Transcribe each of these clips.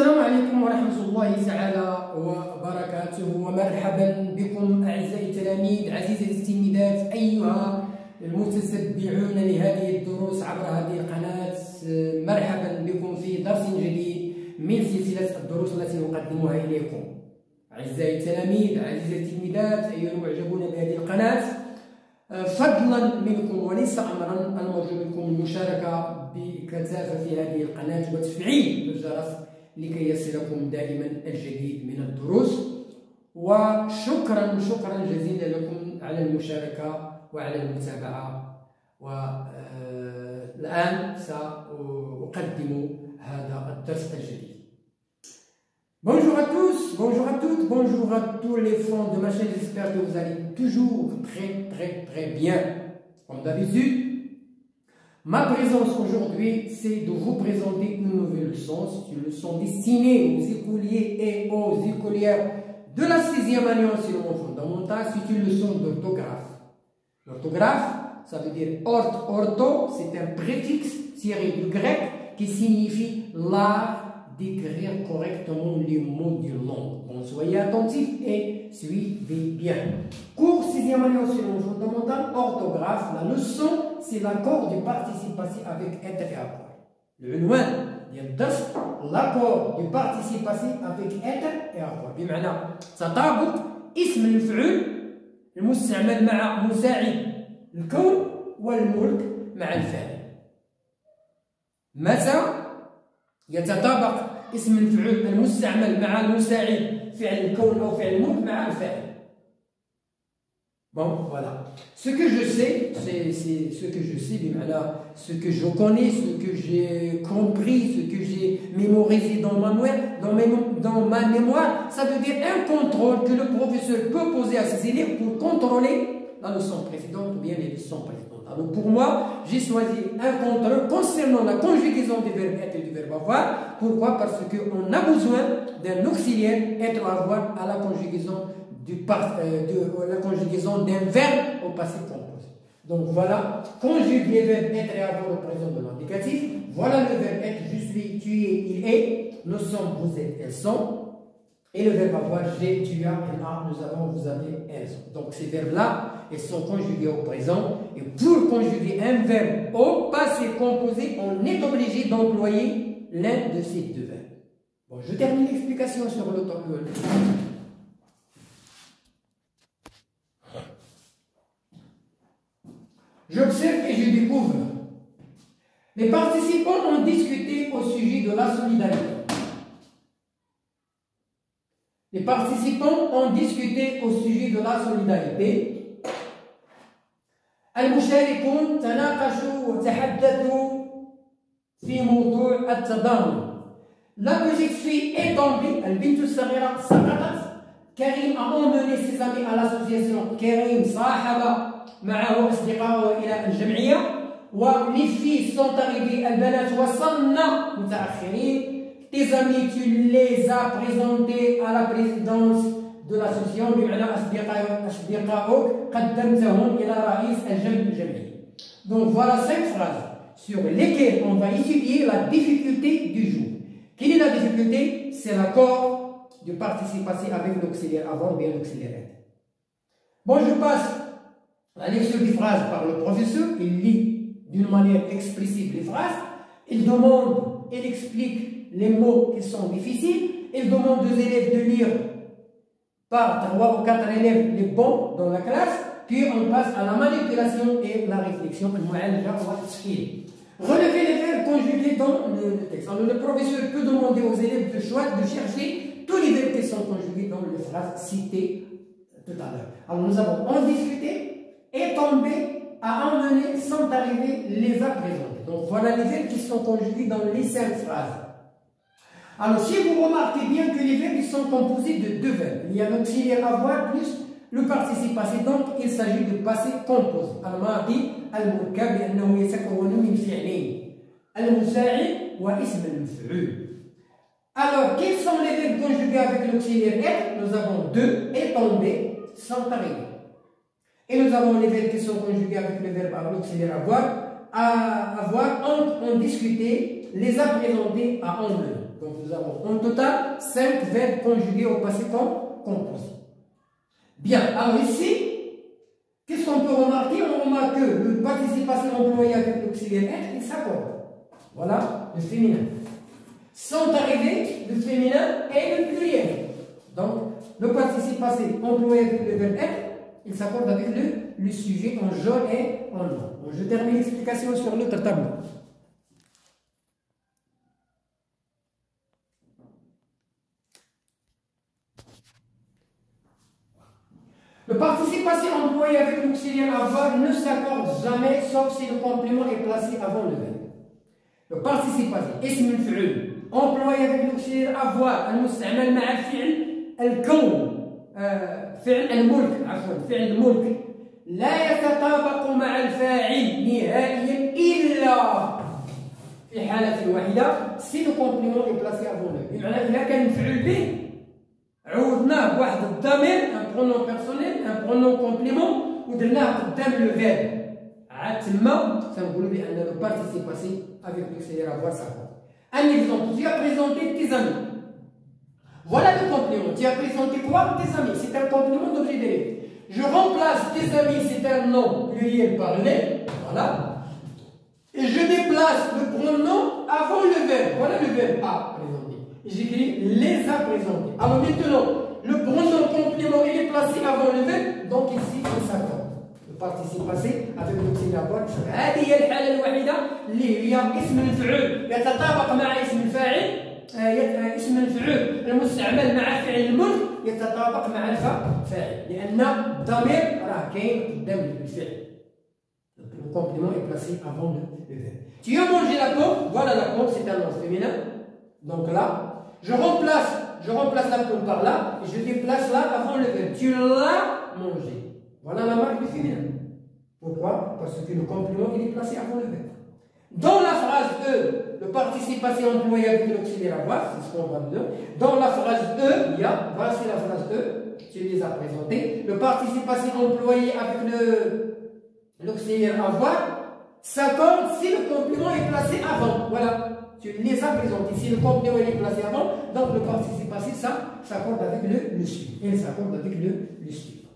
السلام عليكم ورحمة الله تعالى وبركاته، ومرحبا بكم أعزائي التلاميذ، عزيزي التلميذات، أيها المتتبعون لهذه الدروس عبر هذه القناة. مرحبا بكم في درس جديد من سلسلة الدروس التي نقدمها إليكم. أعزائي التلاميذ، عزيزي التلميذات، أيها المعجبون بهذه القناة، فضلا منكم وليس أمرا، المرجو منكم المشاركة بكثافة في هذه القناة وتفعيل الجرس لكي يصلكم دائما الجديد من الدروس. وشكرا جزيلا لكم على المشاركة وعلى المتابعة. والآن سأقدم هذا الدرس الجديد. Bonjour à tous, bonjour à toutes, bonjour à tous les fans de ma chaîne. J'espère que vous allez toujours très bien. Comme d'habitude, ma présence aujourd'hui, c'est de vous présenter une nouvelle leçon. C'est une leçon destinée aux écoliers et aux écolières de la 6e année enseignement fondamental. C'est une leçon d'orthographe. L'orthographe, ça veut dire ortho, c'est un préfixe tiré du grec qui signifie l'art d'écrire correctement les mots d'une langue. Donc soyez attentifs et suivez bien. Cours 6e année enseignement fondamental, orthographe. La leçon, c'est l'accord du participe passé avec être et avoir. العنوان ديال الدرس l'accord du participe passé avec être et avoir، بمعنى تطابق اسم المفعول المستعمل مع مساعد الكون والملك مع الفاعل. متى يتطابق اسم المفعول المستعمل مع المساعد فعل الكون أو فعل الملك مع الفاعل. Bon, voilà. Ce que je sais, c'est ce que je sais, ce que je connais, ce que j'ai compris, ce que j'ai mémorisé dans ma mémoire, ça veut dire un contrôle que le professeur peut poser à ses élèves pour contrôler la leçon précédente ou bien les leçons précédentes. Alors pour moi, j'ai choisi un contrôle concernant la conjugaison des verbes être et du verbe avoir. Pourquoi? Parce qu'on a besoin d'un auxiliaire être ou avoir à la conjugaison la conjugaison d'un verbe au passé composé. Donc voilà, conjugue les verbes être et avoir au présent de l'indicatif. Voilà le verbe être, je suis, tu es, il est, nous sommes, vous êtes, elles sont. Et le verbe avoir, j'ai, tu as, elle a, nous avons, vous avez, elles ont. Donc ces verbes-là, ils sont conjugués au présent. Et pour conjuguer un verbe au passé composé, on est obligé d'employer l'un de ces deux verbes. Bon, je termine l'explication sur le temps. J'observe et je découvre. Les participants ont discuté au sujet de la solidarité. Les participants ont discuté au sujet de la solidarité. المشاركون تناقشوا وتحدثوا في موضوع التضامن. La petite fille est tombée, البنت الصغيرة سقطت. كريم a emmené ses amis à l'association. كريم صاحب معه أصدقائه إلى الجمعية. ولي filles sont arrivées، البنات وصلنا متأخرين. Tes amis, tu les as présentés à la présidence de l'association، بمعنى أصدقائك قدمتهم إلى رئيس الجمعية. Donc voilà 5 phrases sur lesquelles on va étudier la difficulté du jour. Quelle est la difficulté? C'est l'accord du participe passé avec l'auxiliaire avant ou bien l'auxiliaire être. Bon, je passe la lecture des phrases par le professeur. Il lit d'une manière explicite les phrases. Il demande, il explique les mots qui sont difficiles. Il demande aux élèves de lire par 3 ou 4 élèves les bons dans la classe. Puis on passe à la manipulation et la réflexion. Relevez les verbes conjugués dans le texte. Alors le professeur peut demander aux élèves de chercher tous les verbes qui sont conjugués dans les phrases citées tout à l'heure. Alors nous avons en discuté, est tombé, à emmener, sont arrivés, les a présentés. Donc voilà les verbes qui sont conjugués dans les 5 phrases. Alors si vous remarquez bien que les verbes sont composés de 2 verbes, il y a l'auxiliaire avoir plus le participe passé, donc il s'agit de passé composé. الماضي المركب لأنه يتكون من فعلين المساعد واسم المفعول. Alors quels sont les verbes conjugués avec l'auxiliaire être? Nous avons 2, est tombé, sont arrivés. Et nous avons les verbes qui sont conjugués avec le verbe l'auxiliaire avoir, ont discuté, les a présentés, à emmener. Donc nous avons en total 5 verbes conjugués au passé composé. Bien, alors ici, qu'est-ce qu'on peut remarquer? On remarque que le participe passé employé avec l'auxiliaire être, il s'accorde. Voilà le féminin. Sont arrivés le féminin et le pluriel. Donc, le participe passé employé avec le verbe être, il s'accorde avec le sujet en je et en on. Je termine l'explication sur l'autre tableau. Le participe passé employé avec l'auxiliaire avoir ne s'accorde jamais sauf si le complément est placé avant le verbe. Le participe passé اسم الفعل employé avec l'auxiliaire avoir المستعمل مع الفعل الكون فعل الملك عفوا فعل الملك لا يتطابق مع الفاعل نهائيا إلا في حالة واحدة si le complément est placé avant le verbe. بمعنى إذا كان مفعول به عوضناه بواحد الضمير ان برونون بيرسونيل ان برونون كومبليمون ودرناه قدام لو فيرب عاد تما تنقولوا بان لو بارتيسيب باسي افيك لوكسيلير افوار ساكون. Un exemple, tu as présenté tes amis. Voilà le complément. Tu as présenté quoi? Tes amis. C'est un complément d'objet dérivé. Je remplace tes amis, c'est un nom pluriel par les. Voilà. Et je déplace le pronom avant le verbe. Voilà le verbe a présenté. Et j'écris les a présentés. Alors maintenant, le pronom complément il est placé avant le verbe, donc ici il s'accorde. Le participe passé avec l'auxiliaire avoir. هذه هي الحالة الوحيدة اللي هي اسم المفعول يتطابق مع اسم الفاعل اسم المفعول المستعمل مع فعل الملك يتطابق مع الفاعل لأن الضمير راه كاين قدام الفعل. Le complément est placé avant le verbe. Tu as mangé la pomme, voilà la pomme, c'est un nom féminin. Donc là, je remplace la pomme par là, et je déplace là avant le verbe. Tu l'as mangé. Voilà la marque du féminin. Pourquoi? Parce que le complément il est placé avant le verbe. Dans la phrase E, le participe passé employé avec l'auxiliaire avoir, c'est ce qu'on va dire. Dans la phrase E, il y a, voici la phrase E, tu les as présentées. Le participe passé employé avec l'auxiliaire avoir s'accorde si le complément est placé avant. Voilà. Tu les as présentés. Si le complément est placé avant, donc le participe passé, ça s'accorde avec le suivant. Il s'accorde avec le suivant.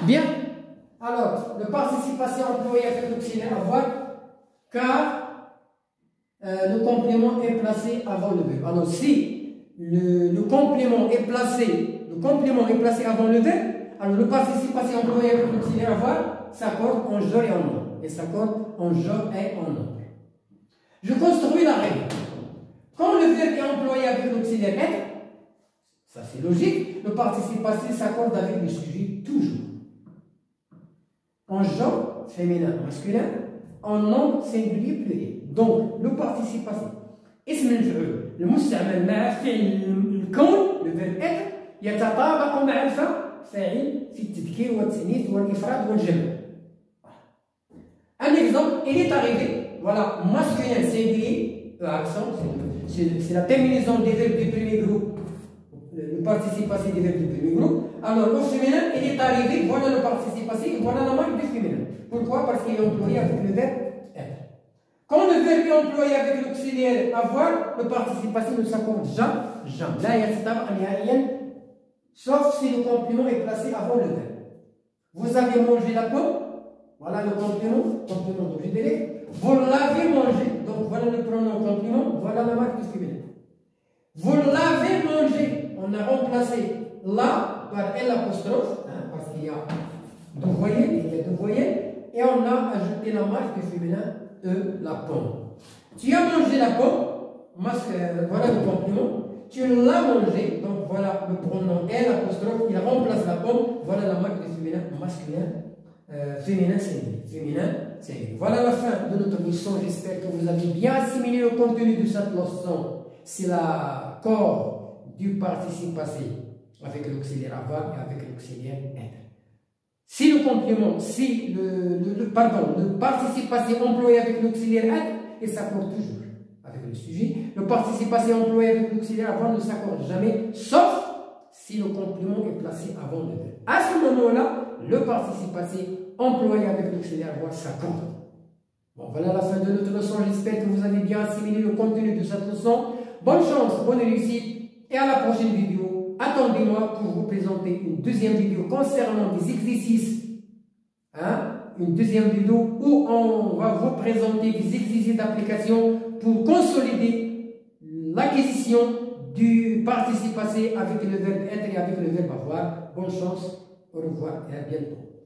Bien. Alors, le participe passé employé avec l'auxiliaire avoir, car le complément est placé avant le verbe. Alors, si le complément est placé avant le verbe, alors le participe passé employé avec l'auxiliaire avoir s'accorde en je et en nom. Et s'accorde en je et en nom. Je construis la règle. Quand le verbe est employé avec l'auxiliaire être, ça c'est logique, le participe passé s'accorde avec le sujet toujours. En genre, féminin, masculin, en nom, singulier, pluriel. Donc, le participe passé. اسم الفعل المستعمل مع فعل الكون le verbe être يتطابق مع الفاعل في التذكير والتأنيث والإفراد والجمع. Un exemple, il est arrivé, voilà, masculin singulier, accent, c'est la terminaison des verbes du premier groupe, le participe passé des verbes du premier groupe. Alors, au féminin, il est arrivé, voilà le participe passé, et voilà la marque du féminin. Pourquoi? Parce qu'il est employé avec le verbe être. Quand le verbe est employé avec l'auxiliaire avoir, le participe passé ne s'accorde jamais. Là, il y a sauf si le complément est placé avant le verbe. Vous avez mangé la pomme, voilà le complément d'objet direct. Vous l'avez mangé, donc voilà le pronom complément, voilà la marque du féminin. Vous l'avez mangé, on a remplacé la par L apostrophe, parce qu'il y a deux voyelles, et on a ajouté la marque du féminin E, la pomme. Tu as mangé la pomme, voilà le complément. Tu l'as mangé, donc voilà le pronom L apostrophe, il remplace la pomme, voilà la marque du féminin masculin, féminin singulier. Voilà la fin de notre leçon. J'espère que vous avez bien assimilé le contenu de cette leçon. C'est l'accord du participe passé avec l'auxiliaire avoir et avec l'auxiliaire être. Si le complément, le participe passé employé avec l'auxiliaire être, il s'accorde toujours avec le sujet. Le participe passé employé avec l'auxiliaire avoir ne s'accorde jamais, sauf si le complément est placé avant le verbe. À ce moment-là, le participe passé employé avec l'auxiliaire avoir s'accorde. Bon, voilà la fin de notre leçon. J'espère que vous avez bien assimilé le contenu de cette leçon. Bonne chance, bonne réussite et à la prochaine vidéo. Attendez-moi pour vous présenter une deuxième vidéo concernant des exercices. Une deuxième vidéo où on va vous présenter des exercices d'application pour consolider l'acquisition du participe passé avec le verbe être et avec le verbe avoir. Bonne chance, au revoir et à bientôt.